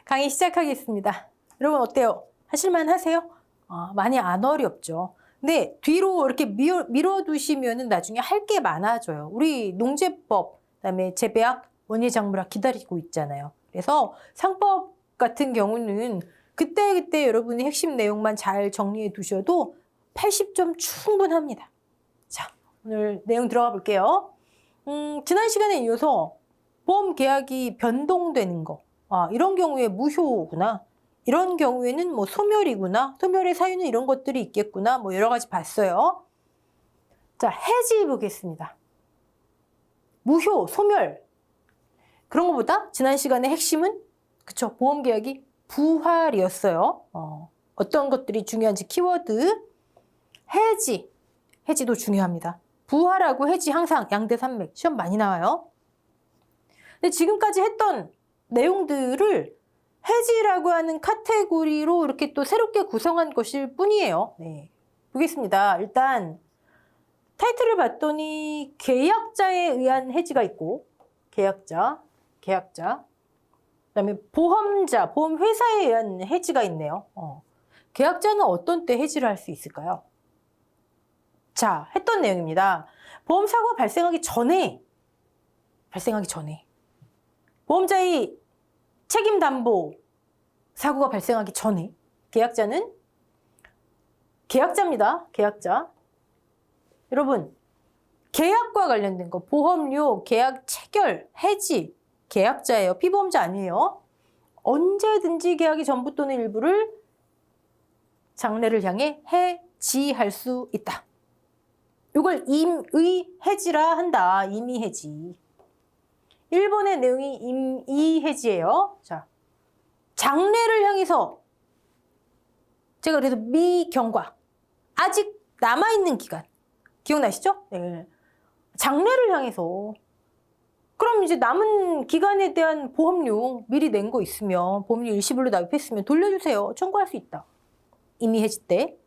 강의 시작하겠습니다. 여러분 어때요? 하실만 하세요? 많이 안 어렵죠. 근데 뒤로 이렇게 밀어두시면 나중에 할 게 많아져요. 우리 농제법, 그다음에 재배학, 원예작물학 기다리고 있잖아요. 그래서 상법 같은 경우는 그때 여러분이 핵심 내용만 잘 정리해 두셔도 80점 충분합니다. 자, 오늘 내용 들어가 볼게요. 지난 시간에 이어서 보험 계약이 변동되는 거. 이런 경우에 무효구나. 이런 경우에는 뭐 소멸이구나. 소멸의 사유는 이런 것들이 있겠구나. 뭐 여러 가지 봤어요. 자, 해지 보겠습니다. 무효, 소멸. 그런 것보다 지난 시간의 핵심은 그쵸, 보험 계약이 부활이었어요. 어떤 것들이 중요한지 키워드. 해지. 해지도 중요합니다. 부활하고 해지 항상 양대산맥. 시험 많이 나와요. 근데 지금까지 했던 내용들을 해지라고 하는 카테고리로 이렇게 또 새롭게 구성한 것일 뿐이에요. 네. 보겠습니다. 일단 타이틀을 봤더니 계약자에 의한 해지가 있고 계약자. 그다음에 보험자, 보험회사에 의한 해지가 있네요. 계약자는 어떤 때 해지를 할 수 있을까요? 자, 했던 내용입니다. 보험사고가 발생하기 전에 보험자의 책임담보 사고가 발생하기 전에 계약자는 계약자입니다. 계약자. 여러분, 계약과 관련된 거, 보험료, 계약 체결, 해지, 계약자예요. 피보험자 아니에요. 언제든지 계약이 전부 또는 일부를 장래를 향해 해지할 수 있다. 이걸 임의 해지라 한다. 임의 해지. 1번의 내용이 임의 해지예요. 자, 장래를 향해서 제가 그래서 미경과 아직 남아있는 기간 기억나시죠? 네. 장래를 향해서 그럼 이제 남은 기간에 대한 보험료 미리 낸 거 있으면 보험료 일시불로 납입했으면 돌려주세요. 청구할 수 있다. 임의 해지 때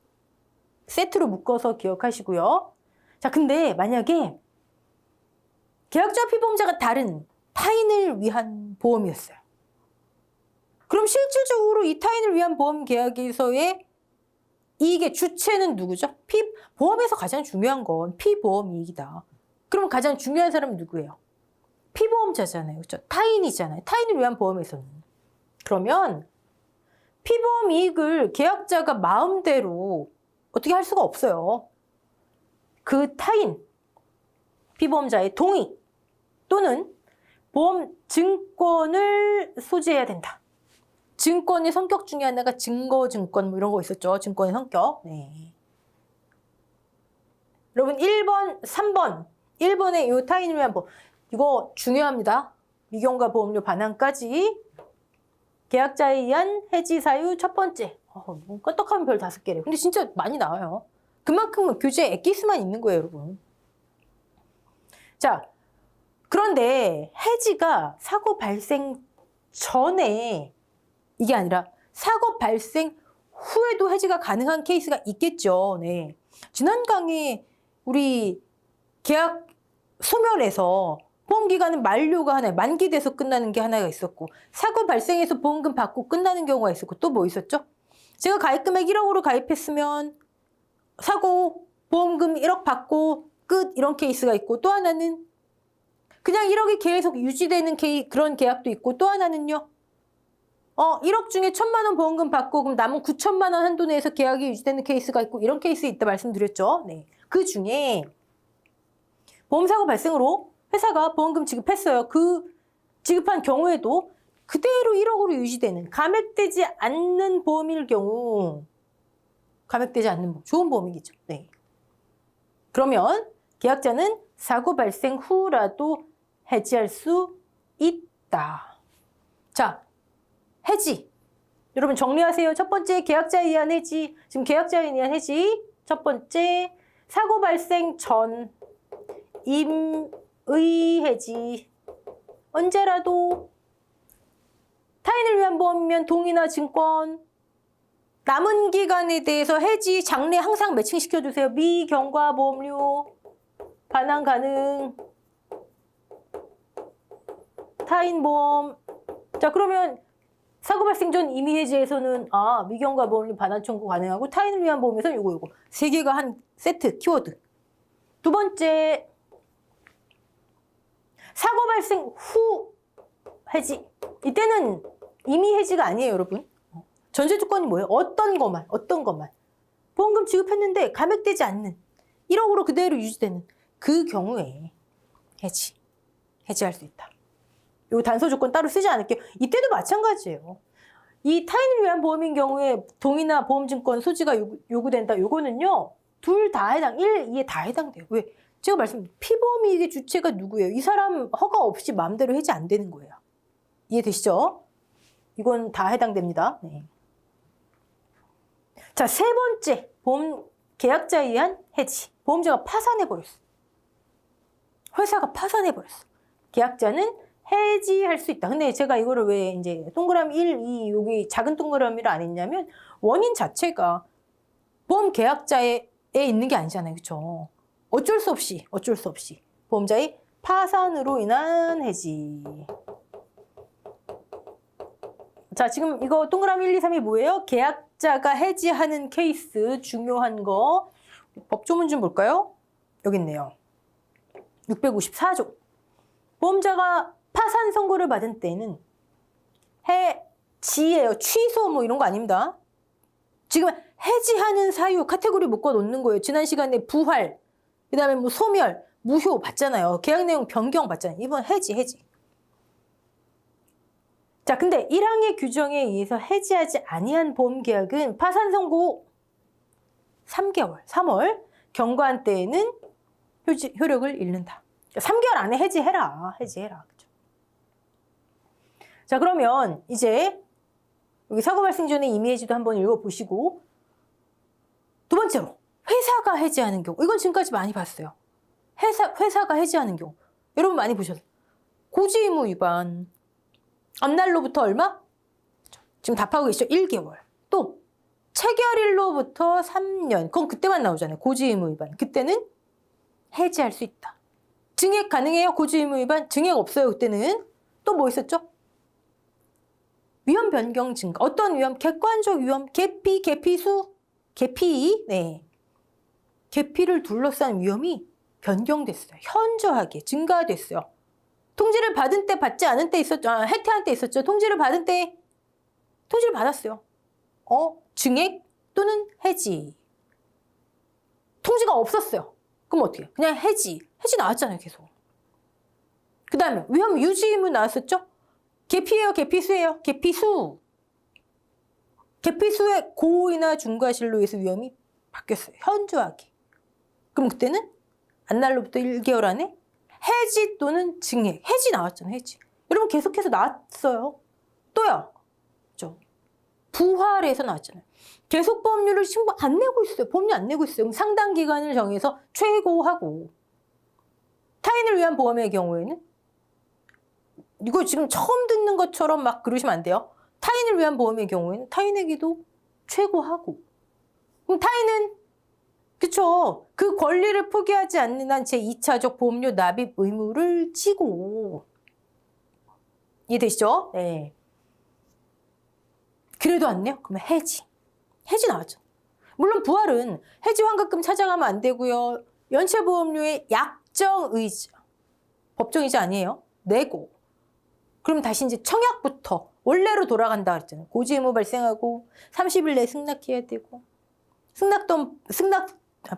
세트로 묶어서 기억하시고요. 자, 근데 만약에 계약자와 피보험자가 다른 타인을 위한 보험이었어요. 그럼 실질적으로 이 타인을 위한 보험 계약에서의 이익의 주체는 누구죠? 보험에서 가장 중요한 건 피보험 이익이다. 그럼 가장 중요한 사람은 누구예요? 피보험자잖아요. 그렇죠? 타인이잖아요. 타인을 위한 보험에서는. 그러면 피보험 이익을 계약자가 마음대로 어떻게 할 수가 없어요. 그 타인, 피보험자의 동의 또는 보험 증권을 소지해야 된다. 증권의 성격 중에 하나가 증거증권 뭐 이런 거 있었죠. 증권의 성격. 네. 여러분 1번, 3번. 1번의 이 타인을 위한 보험. 이거 중요합니다. 미경과 보험료 반환까지. 계약자에 의한 해지 사유 첫 번째. 껐떡하면 별 5개래요. 근데 진짜 많이 나와요. 그만큼 교재에 엑기스만 있는 거예요, 여러분. 자, 그런데 해지가 사고 발생 전에 이게 아니라 사고 발생 후에도 해지가 가능한 케이스가 있겠죠. 네. 지난 강의 우리 계약 소멸에서 보험기간은 만료가 하나, 만기돼서 끝나는 게 하나가 있었고 사고 발생해서 보험금 받고 끝나는 경우가 있었고 또 뭐 있었죠? 제가 가입금액 1억으로 가입했으면 사고 보험금 1억 받고 끝 이런 케이스가 있고 또 하나는 그냥 1억이 계속 유지되는 그런 계약도 있고 또 하나는요. 1억 중에 1,000만 원 보험금 받고 그럼 남은 9천만 원 한도 내에서 계약이 유지되는 케이스가 있고 이런 케이스 있다 말씀드렸죠. 네. 그 중에 보험사고 발생으로 회사가 보험금 지급했어요. 그 지급한 경우에도 그대로 1억으로 유지되는 감액되지 않는 보험일 경우 감액되지 않는 보험, 좋은 보험이겠죠. 네. 그러면 계약자는 사고 발생 후라도 해지할 수 있다. 자, 해지. 여러분 정리하세요. 첫 번째 계약자에 의한 해지. 지금 계약자에 의한 해지. 첫 번째 사고 발생 전 임의 해지. 언제라도 타인을 위한 보험이면 동의나 증권. 남은 기간에 대해서 해지 장래 항상 매칭시켜주세요. 미경과 보험료 반환 가능. 타인 보험. 자, 그러면 사고 발생 전 임의 해지에서는 미경과 보험료 반환 청구 가능하고 타인을 위한 보험에서는 요거 세 개가 한 세트 키워드. 두 번째, 사고 발생 후 해지. 이때는 임의 해지가 아니에요, 여러분. 전제 조건이 뭐예요? 어떤 것만. 보험금 지급했는데 감액되지 않는 1억으로 그대로 유지되는 그 경우에 해지할 수 있다. 요 단서 조건 따로 쓰지 않을게요. 이때도 마찬가지예요. 이 타인을 위한 보험인 경우에 동의나 보험증권 소지가 요구된다. 요거는요. 둘 다 해당, 1, 2에 다 해당돼요. 왜? 제가 피보험이익의 주체가 누구예요? 이 사람 허가 없이 마음대로 해지 안 되는 거예요. 이해되시죠? 이건 다 해당됩니다. 네. 자, 세 번째, 보험 계약자에 의한 해지. 보험자가 파산해버렸어. 회사가 파산해버렸어. 계약자는 해지할 수 있다. 근데 제가 이거를 왜 이제 동그라미 1, 2, 여기 작은 동그라미를 안 했냐면 원인 자체가 보험 계약자에 있는 게 아니잖아요. 그렇죠? 어쩔 수 없이 보험자의 파산으로 인한 해지. 자, 지금 이거 동그라미 1, 2, 3이 뭐예요? 계약자가 해지하는 케이스 중요한 거. 법조문 좀 볼까요? 여기 있네요. 654조. 보험자가 파산 선고를 받은 때는 해지예요. 취소 뭐 이런 거 아닙니다. 지금 해지하는 사유 카테고리 묶어 놓는 거예요. 지난 시간에 부활, 그다음에 뭐 소멸, 무효 봤잖아요. 계약 내용 변경 봤잖아요. 이번 해지. 자, 근데 1항의 규정에 의해서 해지하지 아니한 보험 계약은 파산 선고 3개월, 3월 경과한 때에는 효력을 잃는다. 3개월 안에 해지해라. 그렇죠? 자, 그러면 이제 여기 사고 발생 전에 임의 해지도 한번 읽어보시고, 두 번째로 회사가 해지하는 경우. 이건 지금까지 많이 봤어요. 회사가 해지하는 경우. 여러분 많이 보셨어요. 고지 의무 위반. 앞날로부터 얼마? 지금 답하고 계시죠? 1개월. 또 체결일로부터 3년. 그건 그때만 나오잖아요. 고지 의무 위반. 그때는 해지할 수 있다. 증액 가능해요? 고지 의무 위반? 증액 없어요. 그때는. 또 뭐 있었죠? 위험 변경 증가. 어떤 위험? 객관적 위험. 계피수. 네. 계피를 둘러싼 위험이 변경됐어요. 현저하게 증가됐어요. 통지를 받은 때 받지 않은 때 있었죠. 해태한 때 있었죠. 통지를 받은 때 통지를 받았어요. 증액 또는 해지. 통지가 없었어요. 그럼 어떻게 해요? 그냥 해지 나왔잖아요. 계속. 그 다음에 위험 유지 의무 나왔었죠. 계피예요? 계피수예요? 계피수. 계피수의 고의나 중과실로 해서 위험이 바뀌었어요. 현저하게. 그럼 그때는 안날로부터 1개월 안에 해지 또는 증액. 해지 나왔잖아요. 해지. 여러분 계속해서 나왔어요. 또요. 그렇죠? 부활해서 나왔잖아요. 계속 보험료를 신고 안 내고 있어요. 보험료 안 내고 있어요. 그럼 상당 기간을 정해서 최고하고. 타인을 위한 보험의 경우에는 이거 지금 처음 듣는 것처럼 막 그러시면 안 돼요. 타인을 위한 보험의 경우에는 타인에게도 최고하고. 그럼 타인은 그쵸. 그 권리를 포기하지 않는 한 제2차적 보험료 납입 의무를 지고. 이해되시죠? 네. 그래도 안 내요? 그러면 해지 나왔죠. 물론 부활은 해지 환급금 찾아가면 안 되고요. 연체보험료의 약정의자. 법정이자 아니에요. 내고. 그럼 다시 이제 청약부터 원래로 돌아간다 그랬잖아요. 고지 의무 발생하고 30일 내에 승낙해야 되고.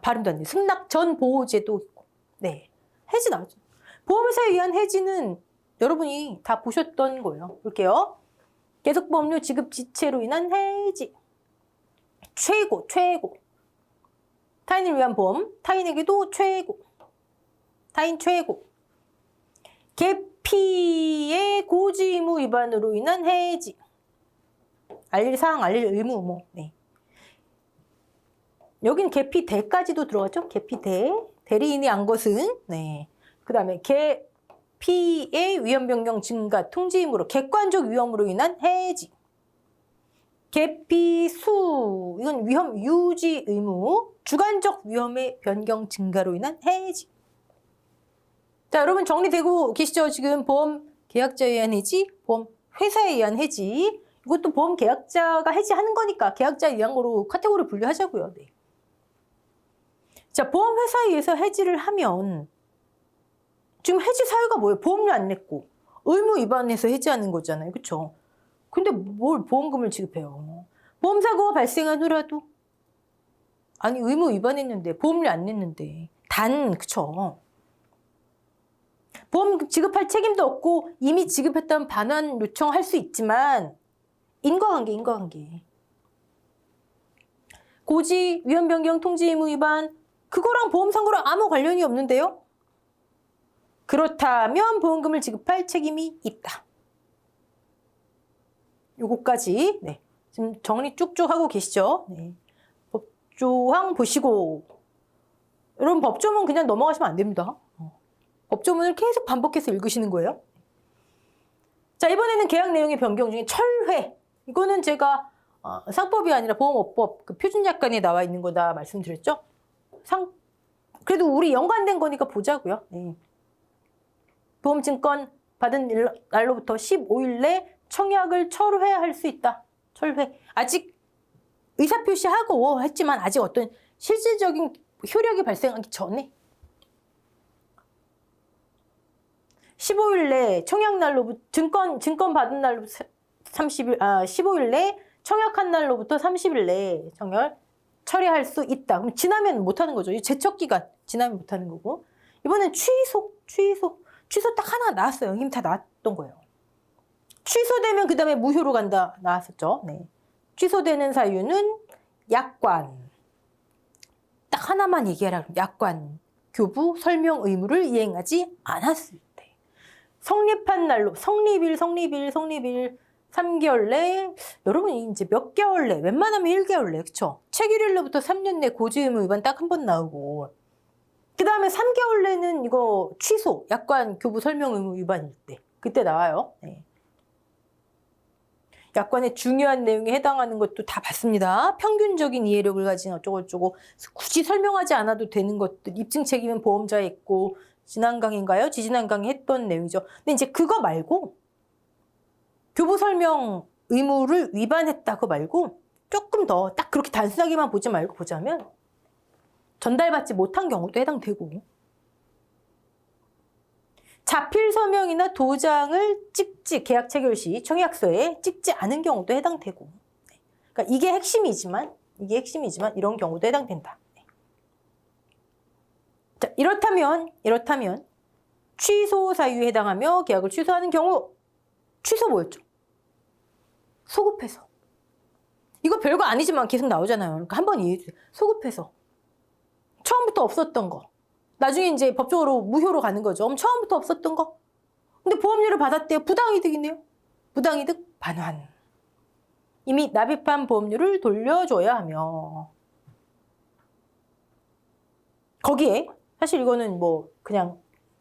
발음도 안 돼. 승낙 전 보호제도 있고. 네. 해지 나오죠. 보험회사에 의한 해지는 여러분이 다 보셨던 거예요. 볼게요. 계속보험료 지급 지체로 인한 해지. 최고. 타인을 위한 보험. 타인에게도 최고. 타인 최고. 계피의 고지 의무 위반으로 인한 해지. 알릴 사항, 알릴 의무, 뭐. 네. 여긴 계피대까지도 들어갔죠? 계피대. 대리인이 안 것은. 네. 그 다음에 계피의 위험 변경 증가 통지 의무로 객관적 위험으로 인한 해지. 계피수. 이건 위험 유지 의무. 주관적 위험의 변경 증가로 인한 해지. 자, 여러분 정리되고 계시죠? 지금 보험 계약자에 의한 해지, 보험 회사에 의한 해지. 이것도 보험 계약자가 해지하는 거니까 계약자 이항으로 카테고리 분류하자고요. 네. 자, 보험회사에 의해서 해지를 하면 지금 해지 사유가 뭐예요? 보험료 안 냈고 의무 위반해서 해지하는 거잖아요. 그렇죠? 근데 뭘 보험금을 지급해요? 보험사고가 발생한 후라도 아니 의무 위반했는데 보험료 안 냈는데 그쵸? 보험 지급할 책임도 없고 이미 지급했다면 반환 요청할 수 있지만 인과관계. 고지, 위험 변경, 통지 의무 위반 그거랑 보험 상고랑 아무 관련이 없는데요? 그렇다면 보험금을 지급할 책임이 있다. 요거까지 네. 지금 정리 쭉쭉 하고 계시죠? 네. 법조항 보시고 여러분 법조문 그냥 넘어가시면 안 됩니다. 법조문을 계속 반복해서 읽으시는 거예요. 자, 이번에는 계약 내용의 변경 중에 철회. 이거는 제가 상법이 아니라 보험업법 그 표준약관에 나와 있는 거다 말씀드렸죠? 그래도 우리 연관된 거니까 보자고요. 네. 보험증권 받은 날로부터 15일 내 청약을 철회할 수 있다. 철회. 아직 의사표시하고 했지만 아직 어떤 실질적인 효력이 발생하기 전에 15일 내 청약 날로부터 증권 받은 날로부터 15일 내 청약한 날로부터 30일 내에 처리할 수 있다. 그럼 지나면 못 하는 거죠. 제척 기간 지나면 못 하는 거고. 이번엔 취소 딱 하나 나왔어요. 이미 다 나왔던 거예요. 취소되면 그 다음에 무효로 간다 나왔었죠. 네. 취소되는 사유는 약관. 딱 하나만 얘기해라. 약관. 교부 설명 의무를 이행하지 않았을 때. 성립한 날로 성립일 3개월 내 여러분 이제 몇 개월 내 웬만하면 1개월 내 그쵸? 체결일로부터 3년 내 고지 의무 위반 딱 한 번 나오고 그 다음에 3개월 내는 이거 취소 약관 교부 설명 의무 위반일 때 그때 나와요. 네. 약관의 중요한 내용에 해당하는 것도 다 봤습니다. 평균적인 이해력을 가진 어쩌고저쩌고 굳이 설명하지 않아도 되는 것들 입증 책임은 보험자에 있고 지난 강의인가요? 지지난 강의 했던 내용이죠. 근데 이제 그거 말고 교부 설명 의무를 위반했다고 말고 조금 더 딱 그렇게 단순하게만 보지 말고 보자면 전달받지 못한 경우도 해당되고 자필 서명이나 도장을 찍지 계약 체결 시 청약서에 찍지 않은 경우도 해당되고 그러니까 이게 핵심이지만 이런 경우도 해당된다. 자, 이렇다면 취소 사유에 해당하며 계약을 취소하는 경우 취소 뭐였죠? 소급해서. 이거 별거 아니지만 계속 나오잖아요. 그러니까 한번 이해해 주세요. 소급해서. 처음부터 없었던 거. 나중에 이제 법적으로 무효로 가는 거죠. 처음부터 없었던 거. 근데 보험료를 받았대요. 부당이득이네요. 부당이득 반환. 이미 납입한 보험료를 돌려줘야 하며. 거기에 사실 이거는 뭐 그냥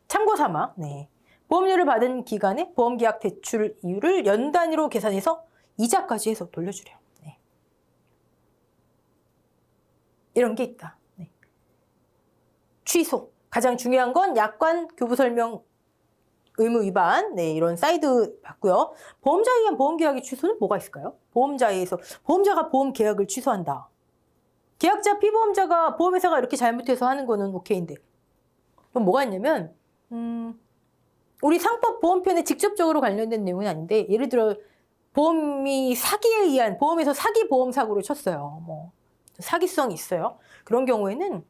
참고 삼아. 네. 보험료를 받은 기간에 보험계약 대출 이율을 연 단위로 계산해서 이자까지 해서 돌려주래요. 네. 이런 게 있다. 네. 취소. 가장 중요한 건 약관 교부 설명 의무 위반. 네, 이런 사이드 봤고요. 보험자에 의한 보험계약의 취소는 뭐가 있을까요? 보험자가 보험계약을 취소한다. 계약자 피보험자가 보험회사가 이렇게 잘못해서 하는 거는 오케이인데 그럼 뭐가 있냐면 우리 상법 보험편에 직접적으로 관련된 내용은 아닌데 예를 들어 보험이 사기에 의한 보험에서 사기 보험 사고를 쳤어요. 뭐 사기성이 있어요. 그런 경우에는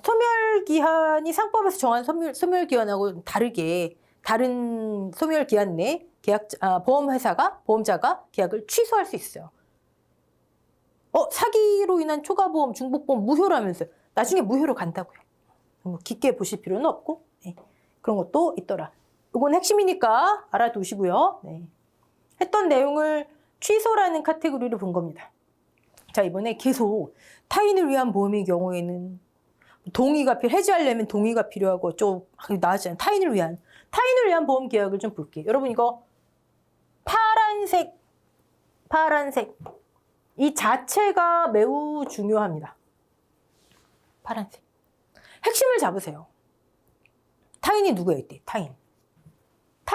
소멸기한이 상법에서 정한 소멸기한하고 다르게 다른 소멸기한 내 보험자가 계약을 취소할 수 있어요. 사기로 인한 초과보험, 중복보험 무효라면서요. 나중에 무효로 간다고요. 깊게 보실 필요는 없고 네. 그런 것도 있더라. 이건 핵심이니까 알아두시고요. 네. 했던 내용을 취소라는 카테고리로 본 겁니다. 자, 이번에 계속 타인을 위한 보험의 경우에는 동의가 해지하려면 동의가 필요하고 좀 나왔잖아요. 타인을 위한 보험 계약을 좀 볼게요. 여러분 이거 파란색 이 자체가 매우 중요합니다. 파란색. 핵심을 잡으세요. 타인이 누구예요, 이때? 타인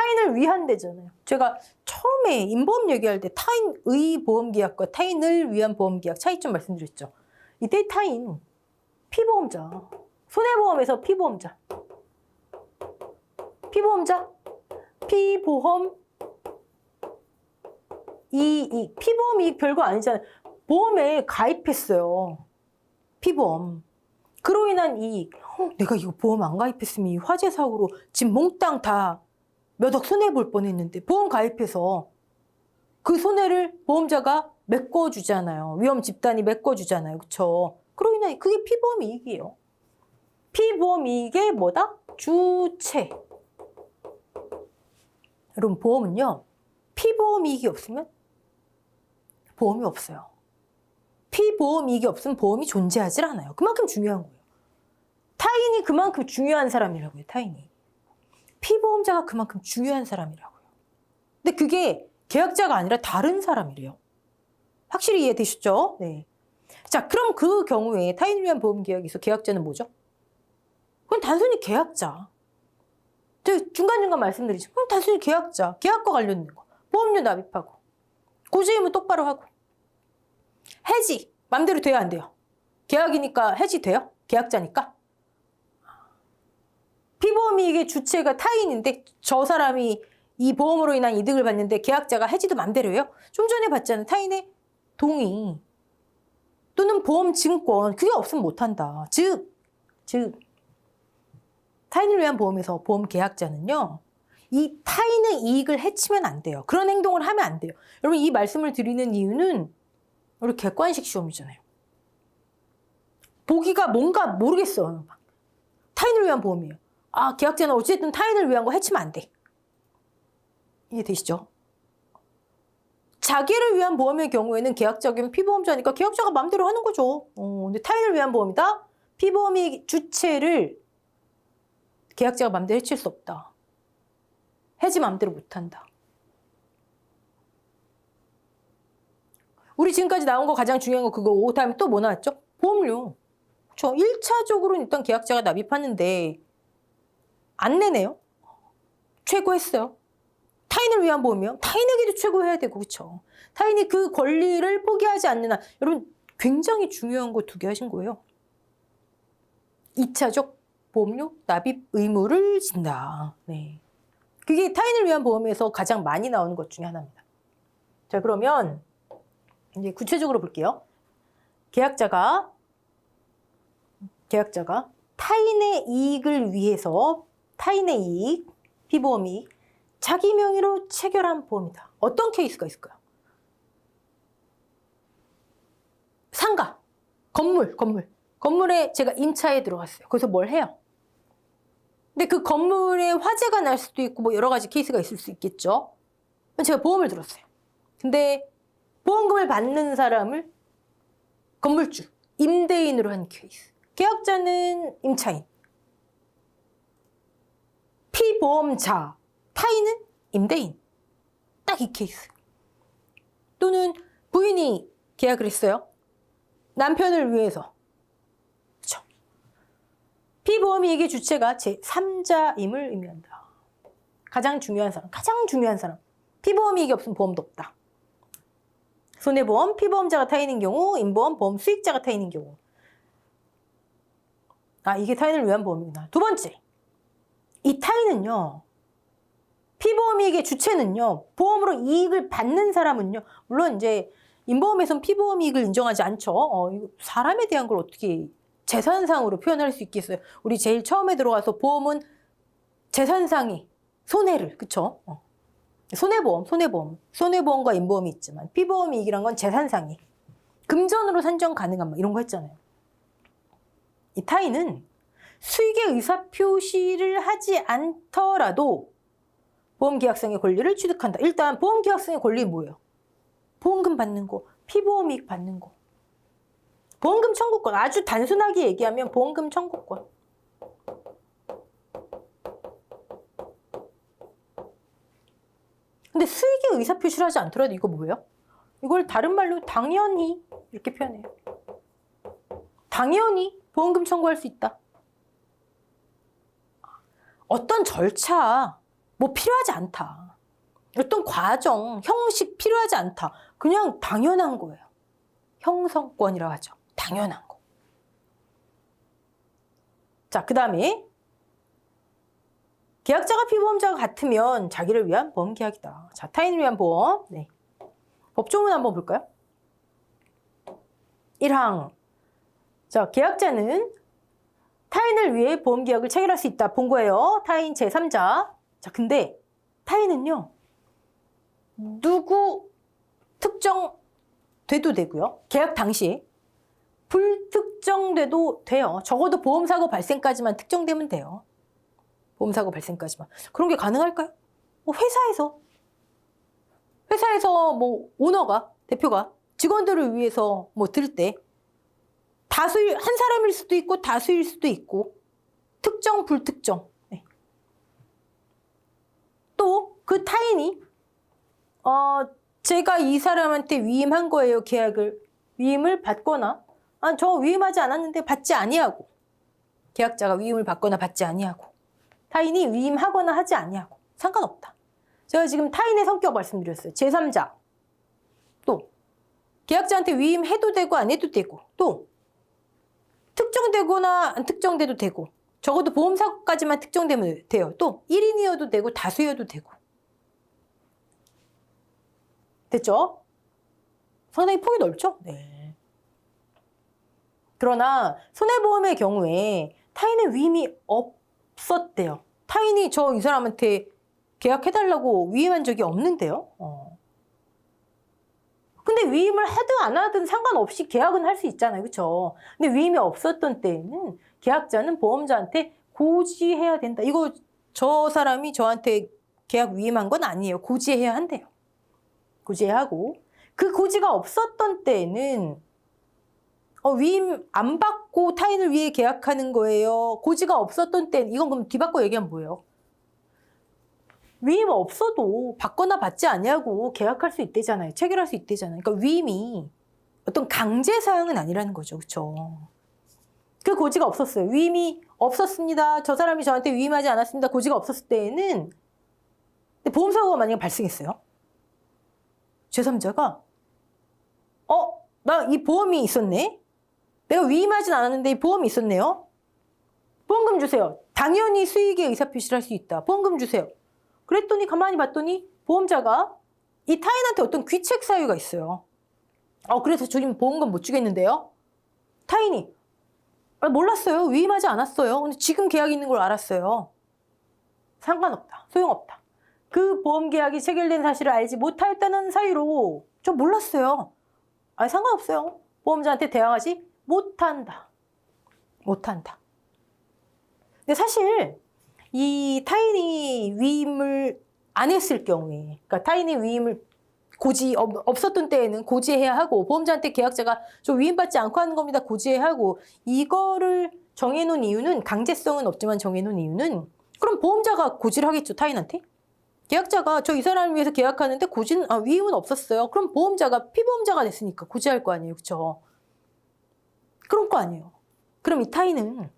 타인을 위한 데잖아요. 제가 처음에 인보험 얘기할 때 타인의 보험계약과 타인을 위한 보험계약 차이점 말씀드렸죠. 이때 타인, 피보험자. 손해보험에서 피보험자. 피보험자, 피보험 이익. 피보험 이익 별거 아니잖아요. 보험에 가입했어요. 피보험. 그로 인한 이익. 내가 이거 보험 안 가입했으면 이 화재 사고로 집 몽땅 다 몇 억 손해볼 뻔했는데 보험 가입해서 그 손해를 보험자가 메꿔주잖아요. 위험 집단이 메꿔주잖아요. 그쵸? 그로 인한 그게 피보험 이익이에요. 피보험 이익의 뭐다? 주체. 여러분 보험은요. 피보험 이익이 없으면 보험이 없어요. 피보험 이익이 없으면 보험이 존재하지 않아요. 그만큼 중요한 거예요. 타인이 그만큼 중요한 사람이라고요. 타인이. 피보험자가 그만큼 중요한 사람이라고요. 근데 그게 계약자가 아니라 다른 사람이래요. 확실히 이해되셨죠? 네. 자, 그럼 그 경우에 타인을 위한 보험계약이 있어. 계약자는 뭐죠? 그건 단순히 계약자. 제가 중간중간 말씀드리죠. 그럼 단순히 계약자. 계약과 관련된 거. 보험료 납입하고. 고지의무 똑바로 하고. 해지. 맘대로 돼야 안 돼요? 계약이니까 해지 돼요? 계약자니까? 피보험이익의 주체가 타인인데 저 사람이 이 보험으로 인한 이득을 받는데 계약자가 해지도 맘대로 해요? 좀 전에 봤잖아요. 타인의 동의 또는 보험 증권 그게 없으면 못한다. 즉 타인을 위한 보험에서 보험 계약자는요. 이 타인의 이익을 해치면 안 돼요. 그런 행동을 하면 안 돼요. 여러분 이 말씀을 드리는 이유는 우리 객관식 시험이잖아요. 보기가 뭔가 모르겠어요. 타인을 위한 보험이에요. 아, 계약자는 어쨌든 타인을 위한 거 해치면 안 돼. 이해되시죠? 자기를 위한 보험의 경우에는 계약자면 피보험자니까 계약자가 마음대로 하는 거죠. 근데 타인을 위한 보험이다? 피보험의 주체를 계약자가 마음대로 해칠 수 없다. 해지 마음대로 못한다. 우리 지금까지 나온 거 가장 중요한 거 그거. 다음에 또 뭐 나왔죠? 보험료. 그렇죠. 1차적으로는 일단 계약자가 납입하는데 안 내네요. 최고했어요. 타인을 위한 보험이요. 타인에게도 최고해야 되고 그렇죠. 타인이 그 권리를 포기하지 않는 한 여러분 굉장히 중요한 거 2개 하신 거예요. 2차적 보험료 납입 의무를 진다. 네. 그게 타인을 위한 보험에서 가장 많이 나오는 것 중에 하나입니다. 자, 그러면 이제 구체적으로 볼게요. 계약자가 타인의 이익을 위해서 타인의 이익, 피보험 이익, 자기 명의로 체결한 보험이다. 어떤 케이스가 있을까요? 상가, 건물에 제가 임차에 들어갔어요. 거기서 뭘 해요? 근데 그 건물에 화재가 날 수도 있고 뭐 여러 가지 케이스가 있을 수 있겠죠. 제가 보험을 들었어요. 근데 보험금을 받는 사람을 건물주, 임대인으로 한 케이스. 계약자는 임차인. 피보험자, 타인은 임대인. 딱 이 케이스. 또는 부인이 계약을 했어요. 남편을 위해서. 그렇죠. 피보험이익의 주체가 제3자임을 의미한다. 가장 중요한 사람. 피보험이익이 없으면 보험도 없다. 손해보험, 피보험자가 타인인 경우, 인보험, 보험 수익자가 타인인 경우. 아, 이게 타인을 위한 보험이구나. 2번째. 이 타인은요. 피보험이익의 주체는요. 보험으로 이익을 받는 사람은요. 물론 이제 인보험에서는 피보험이익을 인정하지 않죠. 이거 사람에 대한 걸 어떻게 재산상으로 표현할 수 있겠어요. 우리 제일 처음에 들어가서 보험은 재산상의 손해를, 그쵸? 손해보험과 인보험이 있지만 피보험이익이란 건 재산상의 금전으로 산정 가능한 뭐 이런 거 했잖아요. 이 타인은 수익의 의사표시를 하지 않더라도 보험계약상의 권리를 취득한다. 일단 보험계약상의 권리는 뭐예요? 보험금 받는 거, 피보험이익 받는 거. 보험금 청구권, 아주 단순하게 얘기하면 보험금 청구권. 근데 수익의 의사표시를 하지 않더라도 이거 뭐예요? 이걸 다른 말로 당연히 이렇게 표현해요. 당연히 보험금 청구할 수 있다. 어떤 절차, 뭐 필요하지 않다. 어떤 과정, 형식 필요하지 않다. 그냥 당연한 거예요. 형성권이라고 하죠. 당연한 거. 자, 그 다음에 계약자가 피보험자가 같으면 자기를 위한 보험계약이다. 자, 타인을 위한 보험. 네. 법조문 한번 볼까요? 1항. 자, 계약자는 타인을 위해 보험계약을 체결할 수 있다. 본 거예요. 타인 제3자. 자, 근데 타인은요. 누구 특정돼도 되고요. 계약 당시에 불특정돼도 돼요. 적어도 보험사고 발생까지만 특정되면 돼요. 보험사고 발생까지만. 그런 게 가능할까요? 뭐 회사에서 뭐 오너가, 대표가 직원들을 위해서 뭐 들 때 다수일, 한 사람일 수도 있고 다수일 수도 있고 특정, 불특정. 네. 또 그 타인이 제가 이 사람한테 위임한 거예요. 계약을. 위임을 받거나 저 위임하지 않았는데 받지 아니하고 계약자가 위임을 받거나 받지 아니하고 타인이 위임하거나 하지 아니하고 상관없다. 제가 지금 타인의 성격 말씀드렸어요. 제3자. 또 계약자한테 위임해도 되고 안 해도 되고 또 특정되거나 안 특정돼도 되고 적어도 보험사고까지만 특정되면 돼요. 또 1인이어도 되고 다수여도 되고. 됐죠? 상당히 폭이 넓죠? 네. 그러나 손해보험의 경우에 타인의 위임이 없었대요. 타인이 이 사람한테 계약해달라고 위임한 적이 없는데요. 근데 위임을 하든 안 하든 상관없이 계약은 할 수 있잖아요. 그렇죠? 근데 위임이 없었던 때에는 계약자는 보험자한테 고지해야 된다. 이거 저 사람이 저한테 계약 위임한 건 아니에요. 고지해야 한대요. 고지해야 하고 그 고지가 없었던 때에는 위임 안 받고 타인을 위해 계약하는 거예요. 고지가 없었던 때는 이건 그럼 뒤바꿔 얘기하면 뭐예요? 위임 없어도 받거나 받지 아니하고 계약할 수 있대잖아요. 체결할 수 있대잖아요. 그러니까 위임이 어떤 강제 사항은 아니라는 거죠. 그렇죠? 그 고지가 없었어요. 위임이 없었습니다. 저 사람이 저한테 위임하지 않았습니다. 고지가 없었을 때에는 보험사고가 만약에 발생했어요. 제3자가 나 이 보험이 있었네. 내가 위임하진 않았는데 이 보험이 있었네요. 보험금 주세요. 당연히 수익의 의사표시를 할 수 있다. 보험금 주세요. 그랬더니 가만히 봤더니 보험자가 이 타인한테 어떤 귀책 사유가 있어요. 그래서 지금 보험금 못 주겠는데요. 타인이 몰랐어요. 위임하지 않았어요. 근데 지금 계약이 있는 걸 알았어요. 상관없다. 소용없다. 그 보험계약이 체결된 사실을 알지 못하였다는 사유로 저 몰랐어요. 상관없어요. 보험자한테 대항하지 못한다. 못한다. 근데 사실 이 타인이 위임을 안 했을 경우에, 그러니까 타인이 위임을 없었던 때에는 고지해야 하고, 보험자한테 계약자가 저 위임받지 않고 하는 겁니다. 고지해야 하고, 이거를 정해놓은 이유는, 강제성은 없지만 정해놓은 이유는, 그럼 보험자가 고지를 하겠죠, 타인한테? 계약자가 저 이 사람을 위해서 계약하는데 위임은 없었어요. 그럼 보험자가 피보험자가 됐으니까 고지할 거 아니에요. 그렇죠? 그런 거 아니에요. 그럼 이 타인은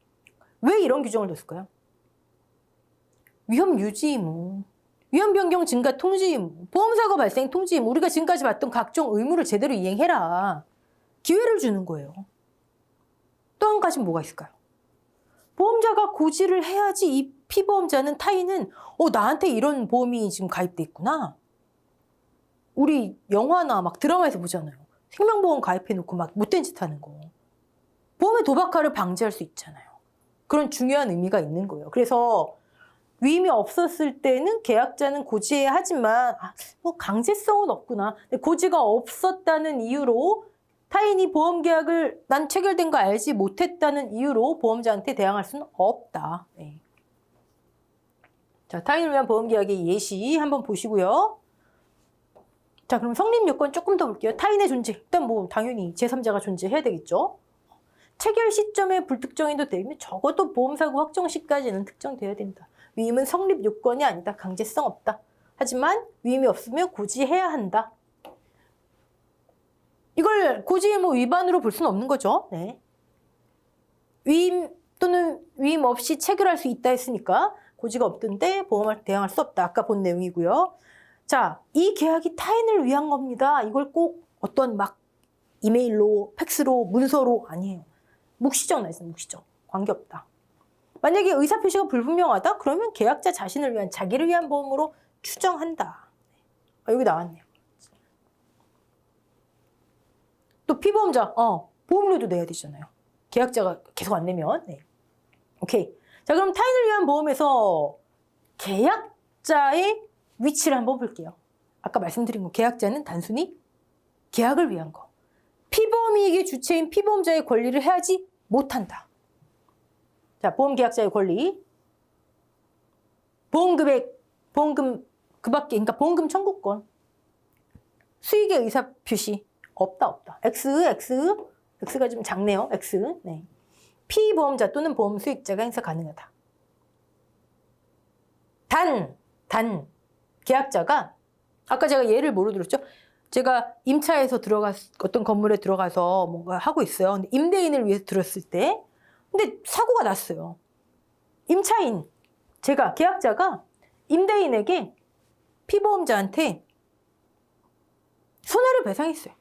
왜 이런 규정을 뒀을까요? 위험 유지 의무, 위험 변경 증가 통지 의무, 보험사고 발생 통지 의무, 우리가 지금까지 봤던 각종 의무를 제대로 이행해라. 기회를 주는 거예요. 또 한 가지 뭐가 있을까요? 보험자가 고지를 해야지 이 피보험자는, 타인은 나한테 이런 보험이 지금 가입돼 있구나. 우리 영화나 막 드라마에서 보잖아요. 생명보험 가입해놓고 막 못된 짓 하는 거. 보험의 도박화를 방지할 수 있잖아요. 그런 중요한 의미가 있는 거예요. 그래서 위임이 없었을 때는 계약자는 고지해야 하지만 강제성은 없구나. 근데 고지가 없었다는 이유로 타인이 보험계약을 난 체결된 거 알지 못했다는 이유로 보험자한테 대항할 수는 없다. 네. 자, 타인을 위한 보험계약의 예시 한번 보시고요. 자, 그럼 성립요건 조금 더 볼게요. 타인의 존재. 일단 당연히 제3자가 존재해야 되겠죠. 체결 시점에 불특정해도 되면 적어도 보험사고 확정 시까지는 특정돼야 된다. 위임은 성립 요건이 아니다. 강제성 없다. 하지만 위임이 없으면 고지해야 한다. 이걸 고지 의무 위반으로 볼 수는 없는 거죠. 네. 위임 또는 위임 없이 체결할 수 있다 했으니까 고지가 없던데 보험을 대항할 수 없다. 아까 본 내용이고요. 자, 이 계약이 타인을 위한 겁니다. 이걸 꼭 어떤 막 이메일로, 팩스로, 문서로 아니에요. 묵시적 나있어요. 묵시적. 관계없다. 만약에 의사표시가 불분명하다? 그러면 계약자 자신을 위한, 자기를 위한 보험으로 추정한다. 여기 나왔네요. 또 피보험자, 보험료도 내야 되잖아요. 계약자가 계속 안 내면. 네. 오케이. 자, 그럼 타인을 위한 보험에서 계약자의 위치를 한번 볼게요. 아까 말씀드린 거, 계약자는 단순히 계약을 위한 거. 피보험이익의 주체인 피보험자의 권리를 해하지 못한다. 자, 보험계약자의 권리. 보험금액, 보험금 그 밖에, 그러니까 보험금 청구권. 수익의 의사표시. 없다. X가 좀 작네요. X. 네. 피보험자 또는 보험 수익자가 행사 가능하다. 단, 계약자가, 아까 제가 예를 뭐로 들었죠? 제가 임차에서 어떤 건물에 들어가서 뭔가 하고 있어요. 근데 임대인을 위해서 들었을 때, 근데 사고가 났어요. 임차인, 계약자가 임대인에게 피보험자한테 손해를 배상했어요.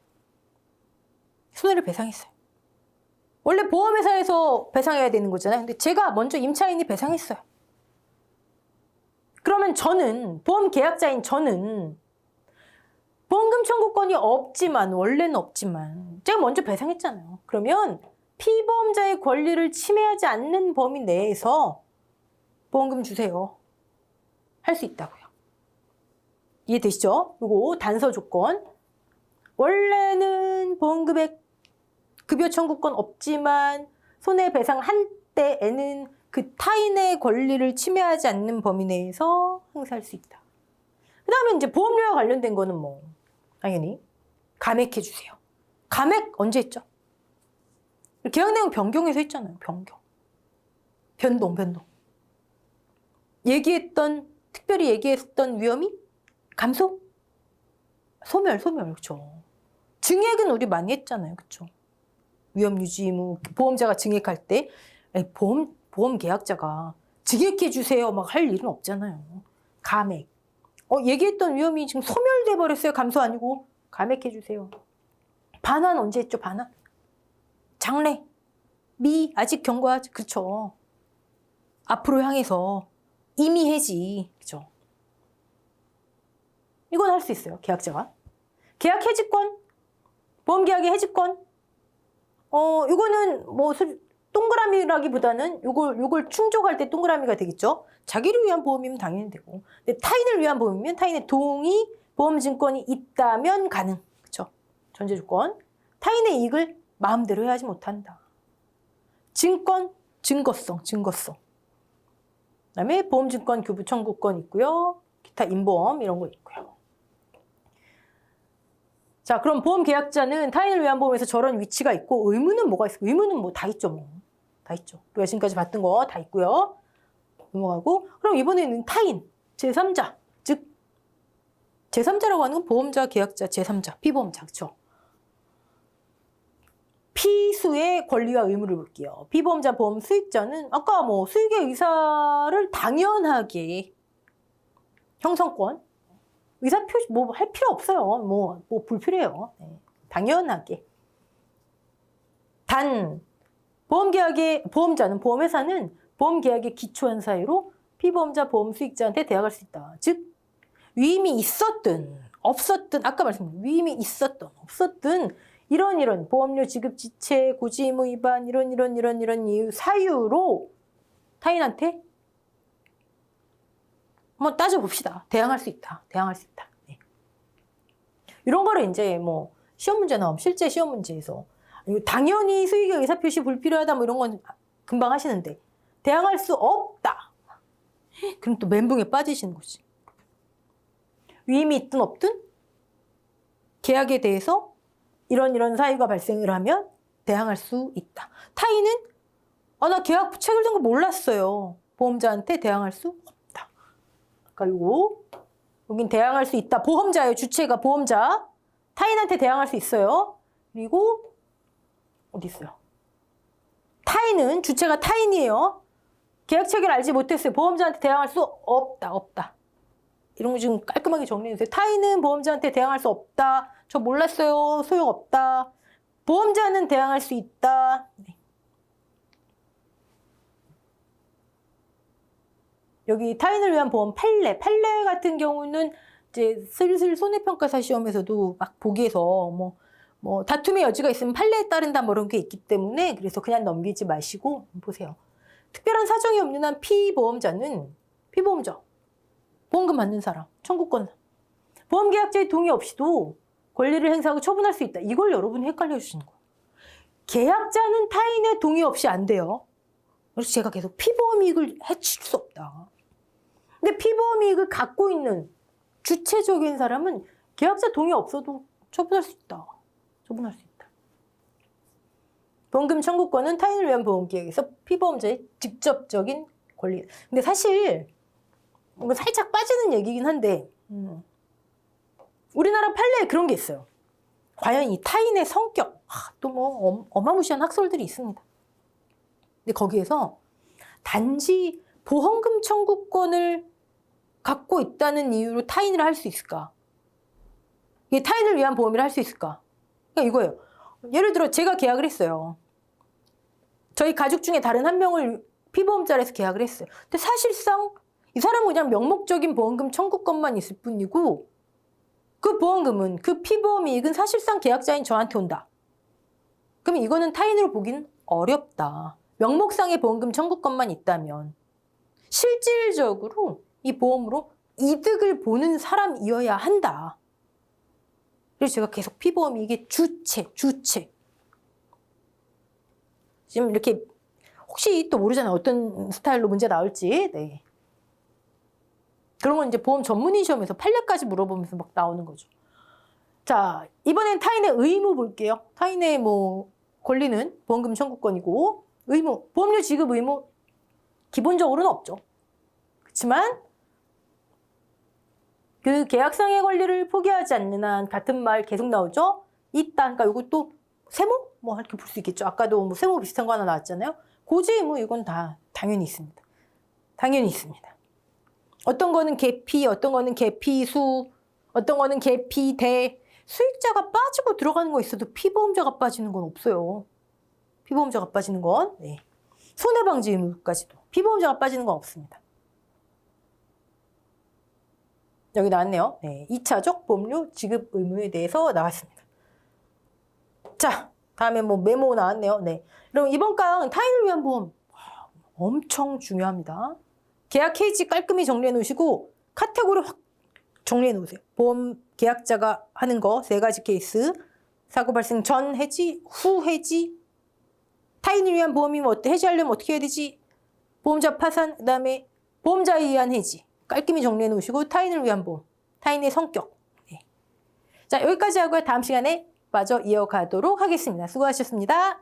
원래 보험회사에서 배상해야 되는 거잖아요. 근데 제가 먼저 임차인이 배상했어요. 그러면 보험계약자인 저는 보험금 청구권이 원래는 없지만, 제가 먼저 배상했잖아요. 그러면 피보험자의 권리를 침해하지 않는 범위 내에서 보험금 주세요. 할 수 있다고요. 이해되시죠? 요거 단서 조건. 원래는 보험금액 급여 청구권 없지만 손해배상한 때에는 그 타인의 권리를 침해하지 않는 범위 내에서 행사할 수 있다. 그 다음에 이제 보험료와 관련된 거는 당연히 감액해 주세요. 감액 언제 했죠? 계약 내용 변경해서 했잖아요. 변동. 특별히 얘기했던 위험이 감소? 소멸, 그렇죠. 증액은 우리 많이 했잖아요. 그렇죠. 위험 유지 의무, 보험자가 증액할 때 보험 계약자가 증액해 주세요 막 할 일은 없잖아요. 감액. 얘기했던 위험이 지금 소멸돼 버렸어요. 감소 아니고 감액해 주세요. 반환 언제 했죠? 반환. 장래. 아직 경과하지. 그렇죠. 앞으로 향해서 이미 해지. 그렇죠. 이건 할 수 있어요. 계약자가. 계약 해지권. 보험계약의 해지권. 이거는 동그라미라기보다는 요걸 충족할 때 동그라미가 되겠죠. 자기를 위한 보험이면 당연히 되고. 근데 타인을 위한 보험이면 타인의 동의, 보험증권이 있다면 가능. 그렇죠. 전제 조건. 타인의 이익을 마음대로 해하지 못한다. 증권, 증거성. 그다음에 보험증권 교부 청구권 있고요. 기타 인보험 이런 거 있고요. 자, 그럼 보험계약자는 타인을 위한 보험에서 저런 위치가 있고 의무는 뭐가 있을까요? 의무는 다 있죠. 다 있죠. 우리가 지금까지 봤던 거 다 있고요. 넘어가고 그럼 이번에는 타인, 제3자. 즉 제3자라고 하는 건 보험자, 계약자, 제3자, 피보험자. 그렇죠? 피수의 권리와 의무를 볼게요. 피보험자 보험 수익자는 아까 수익의 의사를 당연하게 형성권 의사표시 할 필요 없어요. 불필요해요. 네. 당연하게. 단 보험회사는 보험계약에 기초한 사유로 피보험자 보험 수익자한테 대항할 수 있다. 즉 위임이 있었든 없었든 아까 말씀드린 위임이 있었든 없었든 이런 보험료 지급 지체 고지 의무 위반 이런 이유 사유로 타인한테 한번 따져봅시다. 대항할 수 있다. 네. 이런 거를 이제 시험 문제 나오면 실제 시험 문제에서 당연히 수익의 의사표시 불필요하다 이런 건 금방 하시는데 대항할 수 없다. 그럼 또 멘붕에 빠지시는 거지. 위임이 있든 없든 계약에 대해서 이런 사유가 발생을 하면 대항할 수 있다. 타인은 나 계약 체결된 거 몰랐어요. 보험자한테 대항할 수 없다. 그러니까 여긴 대항할 수 있다. 보험자예요. 주체가 보험자. 타인한테 대항할 수 있어요. 그리고 어디 있어요? 타인은 주체가 타인이에요. 계약 체계를 알지 못했어요. 보험자한테 대항할 수 없다. 이런 거 지금 깔끔하게 정리해주세요. 타인은 보험자한테 대항할 수 없다. 저 몰랐어요. 소용없다. 보험자는 대항할 수 있다. 네. 여기 타인을 위한 보험 판례 같은 경우는 이제 슬슬 손해평가사 시험에서도 막 보기에서 뭐 다툼의 여지가 있으면 판례에 따른다 뭐 이런 게 있기 때문에 그래서 그냥 넘기지 마시고 보세요. 특별한 사정이 없는 한 피보험자는 피보험자 보험금 받는 사람 청구권 보험계약자의 동의 없이도 권리를 행사하고 처분할 수 있다. 이걸 여러분이 헷갈려 주시는 거예요. 계약자는 타인의 동의 없이 안 돼요. 그래서 제가 계속 피보험 이익을 해칠 수 없다. 근데 피보험 이익을 갖고 있는 주체적인 사람은 계약자 동의 없어도 처분할 수 있다. 처분할 수 있다. 보험금 청구권은 타인을 위한 보험계약에서 피보험자의 직접적인 권리. 근데 사실 이거 살짝 빠지는 얘기긴 한데 우리나라 판례에 그런 게 있어요. 과연 이 타인의 성격, 또 뭐 어마무시한 학설들이 있습니다. 근데 거기에서 단지 보험금 청구권을 갖고 있다는 이유로 타인을 할 수 있을까? 이게 타인을 위한 보험이라 할 수 있을까? 그러니까 이거예요. 예를 들어 제가 계약을 했어요. 저희 가족 중에 다른 한 명을 피보험자로 해서 계약을 했어요. 근데 사실상 이 사람은 그냥 명목적인 보험금 청구권만 있을 뿐이고 그 보험금은 그 피보험 이익은 사실상 계약자인 저한테 온다. 그럼 이거는 타인으로 보기는 어렵다. 명목상의 보험금 청구권만 있다면 실질적으로 이 보험으로 이득을 보는 사람이어야 한다. 그래서 제가 계속 피보험 이익의 주체. 지금 이렇게 혹시 또 모르잖아요. 어떤 스타일로 문제 나올지. 네. 그런 건 이제 보험 전문의 시험에서 판례까지 물어보면서 막 나오는 거죠. 자, 이번엔 타인의 의무 볼게요. 타인의 권리는 보험금 청구권이고 의무, 보험료 지급 의무 기본적으로는 없죠. 그렇지만 그 계약상의 권리를 포기하지 않는 한 같은 말 계속 나오죠. 있다. 그러니까 이것도 세무? 이렇게 볼 수 있겠죠. 아까도 세무 비슷한 거 하나 나왔잖아요. 고지 의무 이건 다 당연히 있습니다. 당연히 있습니다. 어떤 거는 계피, 어떤 거는 계피수, 어떤 거는 계피대. 수익자가 빠지고 들어가는 거 있어도 피보험자가 빠지는 건 없어요. 피보험자가 빠지는 건. 네. 손해방지 의무까지도 피보험자가 빠지는 건 없습니다. 여기 나왔네요. 네. 2차적 보험료 지급 의무에 대해서 나왔습니다. 자, 다음에 메모 나왔네요. 네. 그럼 이번 강 타인을 위한 보험 엄청 중요합니다. 계약 해지 깔끔히 정리해 놓으시고 카테고리 확 정리해 놓으세요. 보험 계약자가 하는 거 3가지 케이스. 사고 발생 전 해지, 후 해지. 타인을 위한 보험이면 어때? 해지하려면 어떻게 해야 되지? 보험자 파산, 그다음에 보험자에 의한 해지. 깔끔히 정리해 놓으시고 타인을 위한 보험, 타인의 성격. 네. 자, 여기까지 하고요. 다음 시간에 마저 이어가도록 하겠습니다. 수고하셨습니다.